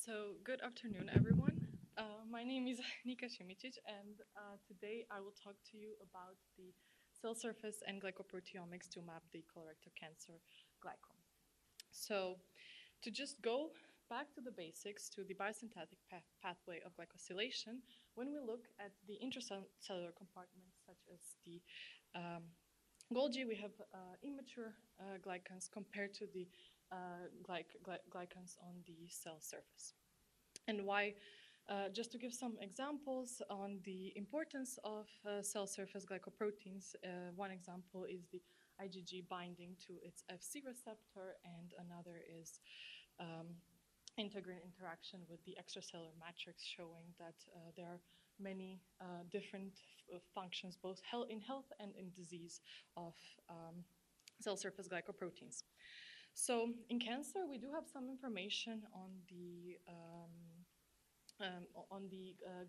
So, good afternoon, everyone. My name is Nika Simicic, and today I will talk to you about the cell surface and glycoproteomics to map the colorectal cancer glycome. So, to just go back to the basics, to the biosynthetic pathway of glycosylation, when we look at the intracellular compartments, such as the Golgi, we have immature glycans compared to the glycans on the cell surface. And why? Just to give some examples on the importance of cell surface glycoproteins, one example is the IgG binding to its Fc receptor, and another is integrin interaction with the extracellular matrix, showing that there are many different functions, both in health and in disease, of cell surface glycoproteins. So in cancer, we do have some information on the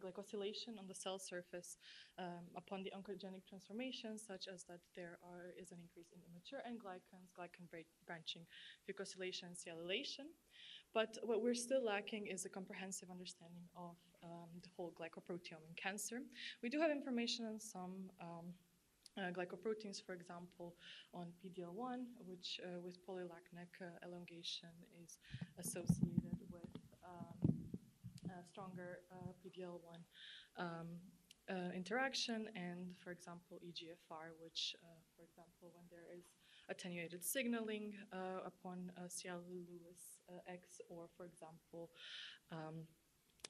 glycosylation on the cell surface upon the oncogenic transformations, such as that there is an increase in immature N-glycans, glycan branching, fucosylation, and cellulation. But what we're still lacking is a comprehensive understanding of the whole glycoproteome in cancer. We do have information on some glycoproteins, for example, on PD-L1, which with polylactic elongation is associated with stronger PD-L1 interaction, and, for example, EGFR, which, for example, when there is attenuated signaling upon Cialis X, or, for example,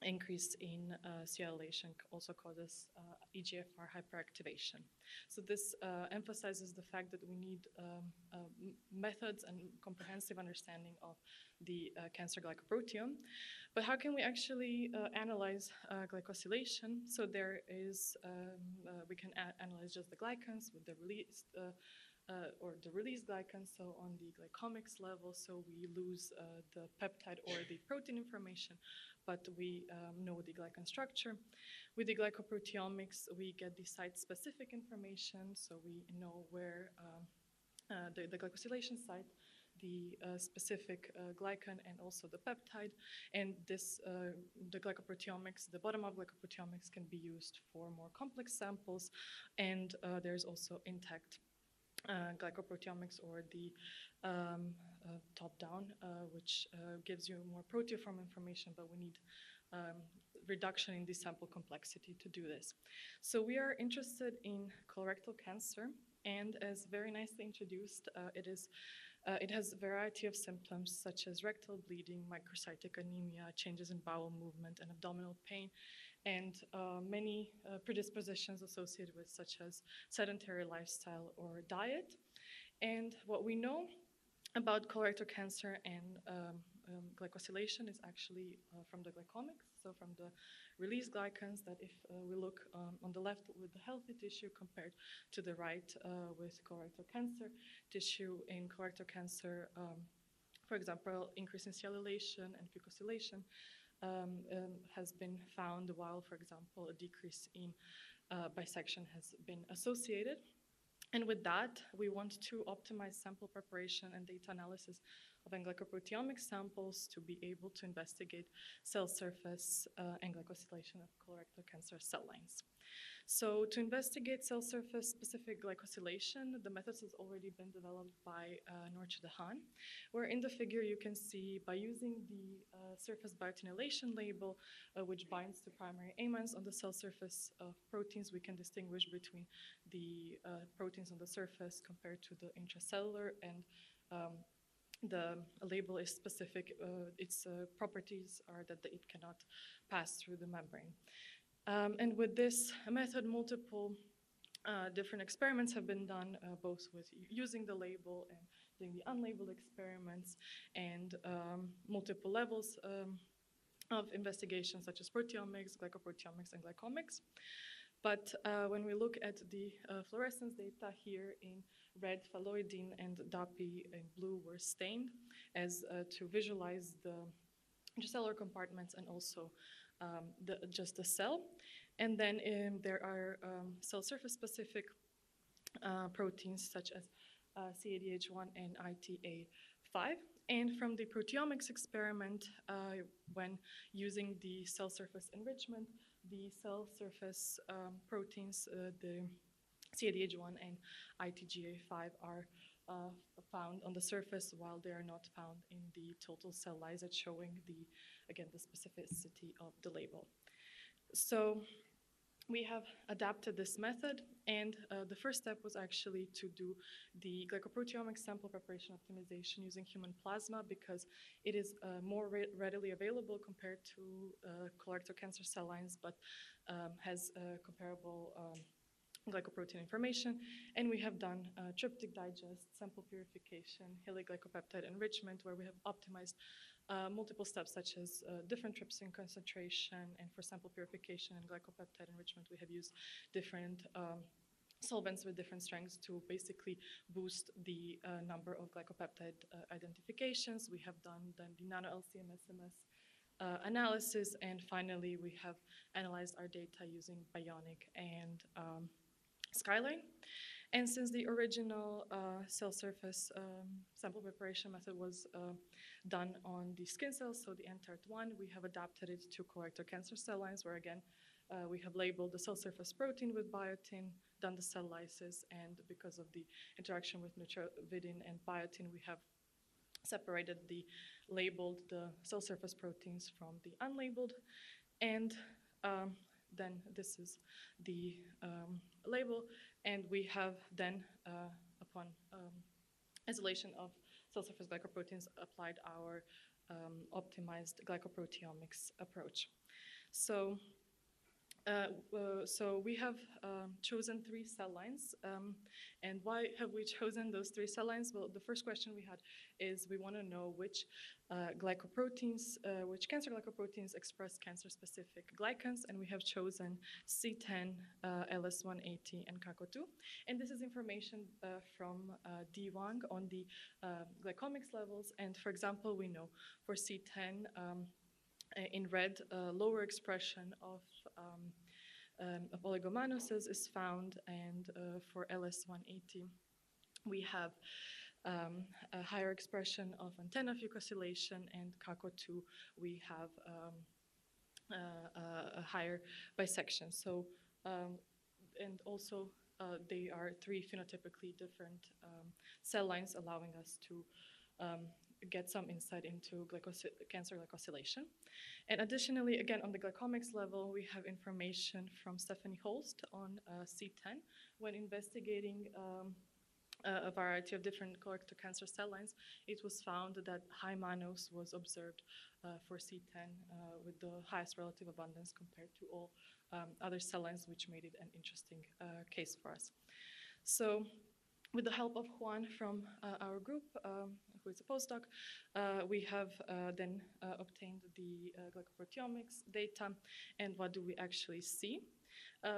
increase in cellulation also causes EGFR hyperactivation. So this emphasizes the fact that we need methods and comprehensive understanding of the cancer glycoproteome. But how can we actually analyze glycosylation? So there is, we can analyze just the glycans with the released or the released glycans, so on the glycomics level, so we lose the peptide or the protein information, but we know the glycan structure. With the glycoproteomics, we get the site-specific information, so we know where the glycosylation site, the specific glycan, and also the peptide. And this, the glycoproteomics, the bottom-up glycoproteomics can be used for more complex samples, and there's also intact glycoproteomics, or the top-down, which gives you more proteoform information, but we need reduction in the sample complexity to do this. So we are interested in colorectal cancer, and as very nicely introduced, it has a variety of symptoms such as rectal bleeding, microcytic anemia, changes in bowel movement, and abdominal pain, and many predispositions associated with, such as sedentary lifestyle or diet. And what we know about colorectal cancer and glycosylation is actually from the glycomics, so from the released glycans, that if we look on the left with the healthy tissue compared to the right with colorectal cancer tissue, in colorectal cancer, for example, increase in cellulation and fucosylation has been found, while, for example, a decrease in bisection has been associated. And with that, we want to optimize sample preparation and data analysis of N-Glycoproteomics samples to be able to investigate cell surface and glycosylation of colorectal cancer cell lines. So to investigate cell surface specific glycosylation, the methods has already been developed by Nortje de Haan, where in the figure you can see, by using the surface biotinylation label, which binds to primary amines on the cell surface of proteins, we can distinguish between the proteins on the surface compared to the intracellular, and the label is specific. Its properties are that it cannot pass through the membrane. And with this method, multiple different experiments have been done, both with using the label and doing the unlabeled experiments, and multiple levels of investigation, such as proteomics, glycoproteomics, and glycomics. But when we look at the fluorescence data here, in red, phalloidine and DAPI in blue were stained as to visualize the intracellular compartments and also just the cell. And then there are cell surface specific proteins such as C81 and 5. And from the proteomics experiment, when using the cell surface enrichment, the cell surface proteins, the CADH1 and ITGA5 are found on the surface, while they are not found in the total cell lysate, showing again the specificity of the label. So we have adapted this method, and the first step was actually to do the glycoproteomics sample preparation optimization using human plasma, because it is more readily available compared to colorectal cancer cell lines, but has comparable glycoprotein information. And we have done tryptic digest, sample purification, heliglycopeptide enrichment, where we have optimized multiple steps such as different trypsin concentration, and for sample purification and glycopeptide enrichment we have used different solvents with different strengths to basically boost the number of glycopeptide identifications. We have done the nano-LC-MS analysis, and finally we have analyzed our data using Bionic and Skyline. And since the original cell surface sample preparation method was done on the skin cells, so the N-TART1, we have adapted it to colorectal cancer cell lines, where again we have labeled the cell surface protein with biotin, done the cell lysis, and because of the interaction with nitrovidin and biotin, we have separated the cell surface proteins from the unlabeled. And then this is the label, and we have then, upon isolation of cell surface glycoproteins, applied our optimized glycoproteomics approach. So we have chosen 3 cell lines. And why have we chosen those 3 cell lines? Well, the first question we had is we want to know which which cancer glycoproteins express cancer-specific glycans, and we have chosen C10, LS180, and CACO2. And this is information from D. Wang on the glycomics levels. And for example, we know for C10, in red, lower expression of oligomannoses is found, and for LS180, we have a higher expression of antenna fucosylation, and CACO2, we have a higher bisection. So, and also they are 3 phenotypically different cell lines, allowing us to get some insight into cancer glycosylation. And additionally, again, on the glycomics level, we have information from Stephanie Holst on C10. When investigating a variety of different colorectal cancer cell lines, it was found that high mannose was observed for C10 with the highest relative abundance compared to all other cell lines, which made it an interesting case for us. So, with the help of Juan from our group, who is a postdoc, we have then obtained the glycoproteomics data. And what do we actually see?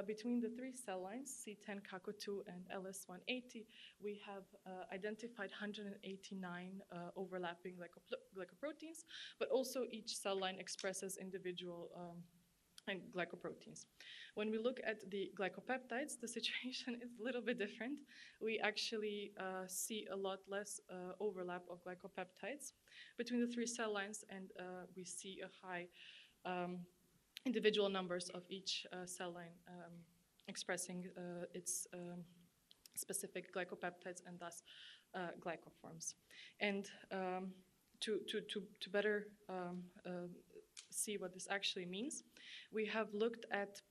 Between the 3 cell lines, C10, CACO2, and LS180, we have identified 189 overlapping glycoproteins, but also each cell line expresses individual and glycoproteins. When we look at the glycopeptides, the situation is a little bit different. We actually see a lot less overlap of glycopeptides between the 3 cell lines, and we see a high individual numbers of each cell line expressing its specific glycopeptides and thus glycoforms. And to better see what this actually means, we have looked at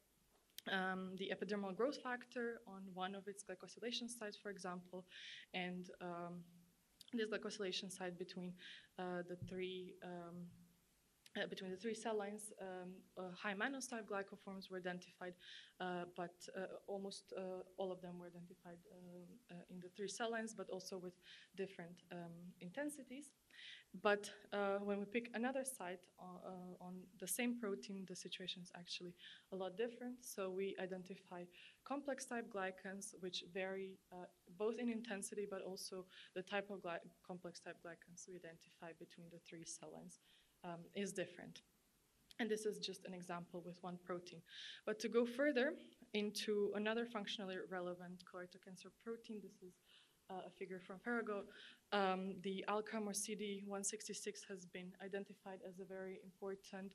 the epidermal growth factor on one of its glycosylation sites, for example, and this glycosylation site between the 3 cell lines, high mannose type glycoforms were identified, but almost all of them were identified in the 3 cell lines, but also with different intensities. But when we pick another site on the same protein, the situation is actually a lot different. So we identify complex type glycans, which vary both in intensity, but also the type of complex type glycans we identify between the 3 cell lines is different. And this is just an example with one protein. But to go further into another functionally relevant colorectal cancer protein, this is a figure from Farrago, the ALCAM or CD166 has been identified as a very important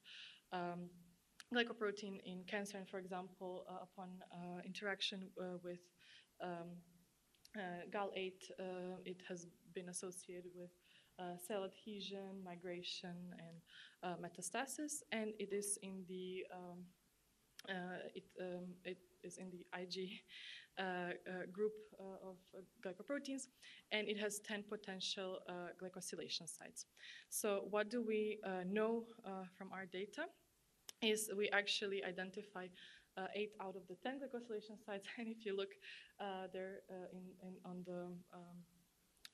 glycoprotein in cancer, and for example, upon interaction with GAL8, it has been associated with cell adhesion, migration, and metastasis, and it is in the it is in the IG group of glycoproteins, and it has 10 potential glycosylation sites. So what do we know from our data is we actually identify 8 out of the 10 glycosylation sites, and if you look there on the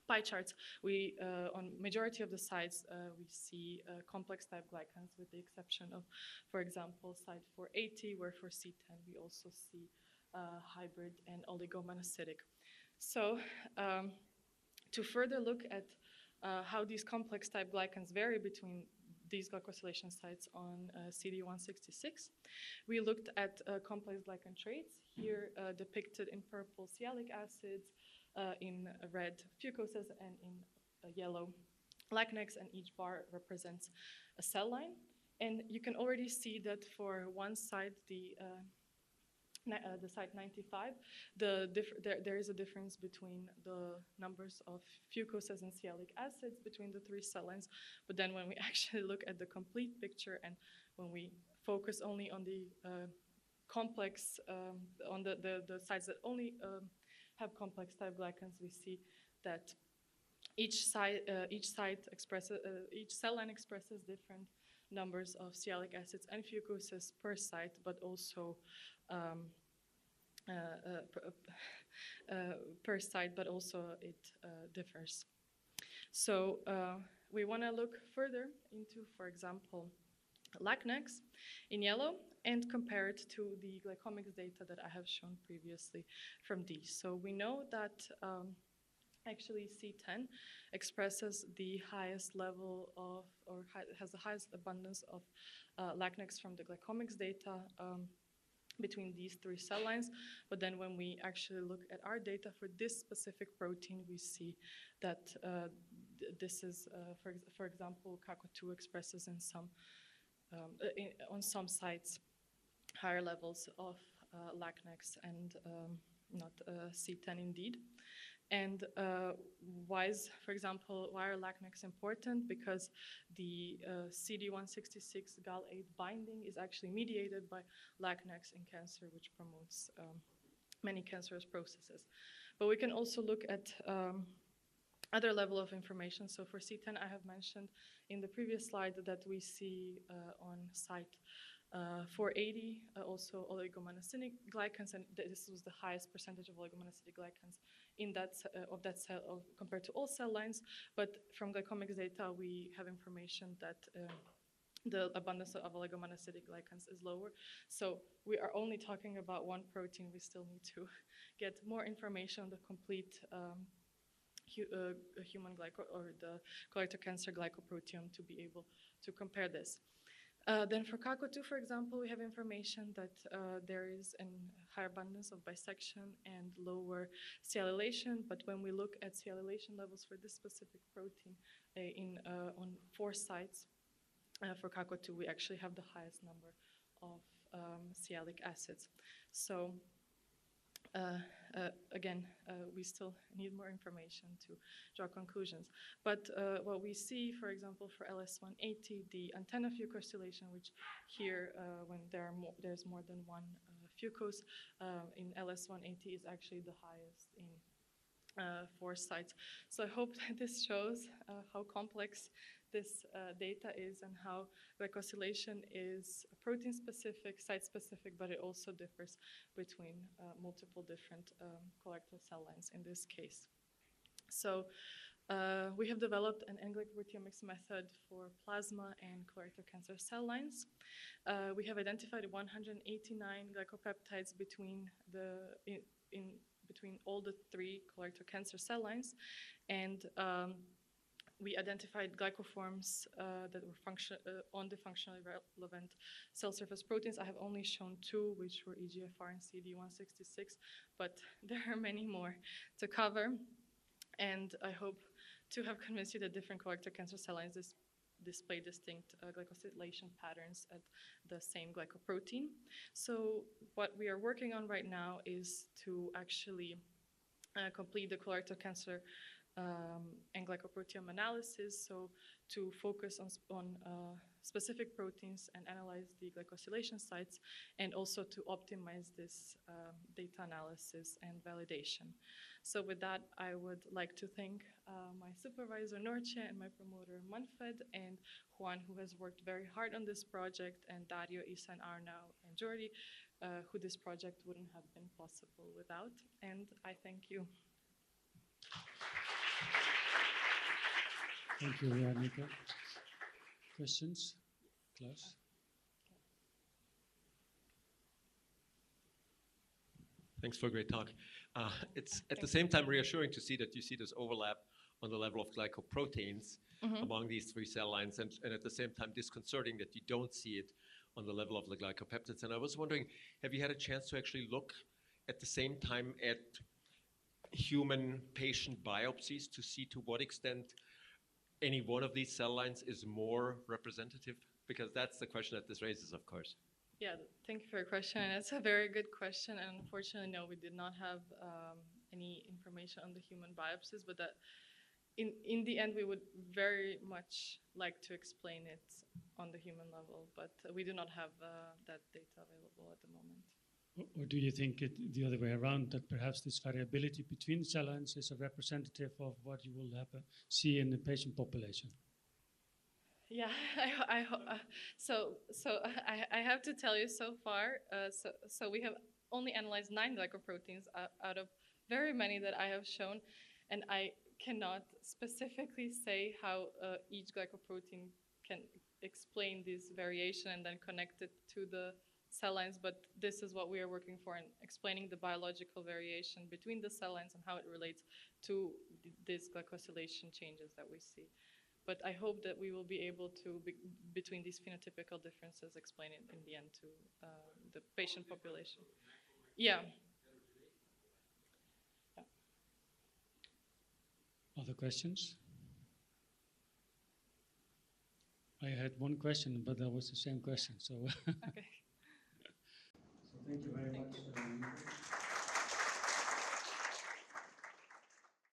pie charts, we on majority of the sites we see complex type glycans, with the exception of, for example, site 480, where for C10 we also see hybrid and oligomonocytic. So to further look at how these complex type glycans vary between these glycosylation sites on CD166, we looked at complex glycan traits, here depicted in purple sialic acids, in red fucoses, and in yellow lacnex, and each bar represents a cell line. And you can already see that for one site, the site 95, there is a difference between the numbers of fucoses and sialic acids between the 3 cell lines. But then when we actually look at the complete picture, and when we focus only on the complex, on the sites that only have complex type glycans, we see that each cell line expresses different numbers of sialic acids and fucoses per site, but also per site, but also it differs. So we want to look further into, for example, lacnex in yellow, and compare it to the glycomics data that I have shown previously from these. So we know that actually C10 expresses the highest level of, or has the highest abundance of lacnex from the glycomics data between these 3 cell lines. But then when we actually look at our data for this specific protein, we see that this is, for example, CACO2 expresses in some, on some sites higher levels of lacnex, and not C10 indeed. And why is, for example, why are lacnex important? Because the CD166 GAL8 binding is actually mediated by lacnex in cancer, which promotes many cancerous processes. But we can also look at other level of information. So for C10, I have mentioned in the previous slide that we see on site 480 also oligomonocytic glycans, and this was the highest percentage of oligomonocytic glycans in that of that cell compared to all cell lines. But from glycomics data, we have information that the abundance of oligomonocytic glycans is lower. So we are only talking about one protein. We still need to get more information on the complete human or the colorectal cancer glycoproteome to be able to compare this. Then for CACO2, for example, we have information that there is a higher abundance of bisection and lower sialylation. But when we look at sialylation levels for this specific protein on 4 sites for CACO2, we actually have the highest number of sialic acids. So again, we still need more information to draw conclusions. But what we see, for example, for LS180, the antenna fucosylation, which here, when there's more than one fucose, in LS180 is actually the highest in 4 sites. So I hope that this shows how complex this data is, and how glycosylation is protein-specific, site-specific, but it also differs between multiple different colorectal cell lines in this case. So we have developed an N-Glycoproteomics method for plasma and colorectal cancer cell lines. We have identified 189 glycopeptides between between all the 3 colorectal cancer cell lines, and we identified glycoforms that were on the functionally relevant cell surface proteins. I have only shown 2, which were EGFR and CD166, but there are many more to cover. And I hope to have convinced you that different colorectal cancer cell lines display distinct glycosylation patterns at the same glycoprotein. So what we are working on right now is to actually complete the colorectal cancer N-Glycoproteome analysis, so to focus on specific proteins and analyze the glycosylation sites, and also to optimize this data analysis and validation. So with that, I would like to thank my supervisor, Norce, and my promoter, Manfred, and Juan, who has worked very hard on this project, and Dario, Isa, and Arnau, and Jordi, who this project wouldn't have been possible without. And I thank you. Thank you, Nika. Questions? Klaus? Thanks for a great talk. It's at the same time reassuring to see that you see this overlap on the level of glycoproteins among these three cell lines, and at the same time disconcerting that you don't see it on the level of the glycopeptides. And I was wondering, have you had a chance to actually look at the same time at human patient biopsies to see to what extent any one of these cell lines is more representative? Because that's the question that this raises, of course. Yeah, thank you for your question. And it's a very good question. And unfortunately, no, we did not have any information on the human biopsies, but that in the end, we would very much like to explain it on the human level, but we do not have that data available at the moment. Or do you think it the other way around, that perhaps this variability between cell lines is a representative of what you will see in the patient population? Yeah, I have to tell you so far, so we have only analyzed 9 glycoproteins out of very many that I have shown, and I cannot specifically say how each glycoprotein can explain this variation and then connect it to the cell lines, but this is what we are working for, in explaining the biological variation between the cell lines and how it relates to these glycosylation changes that we see. But I hope that we will be able to, between these phenotypical differences, explain it in the end to the patient population. Yeah. Other questions? I had one question, but that was the same question. So. Okay. So thank you very much.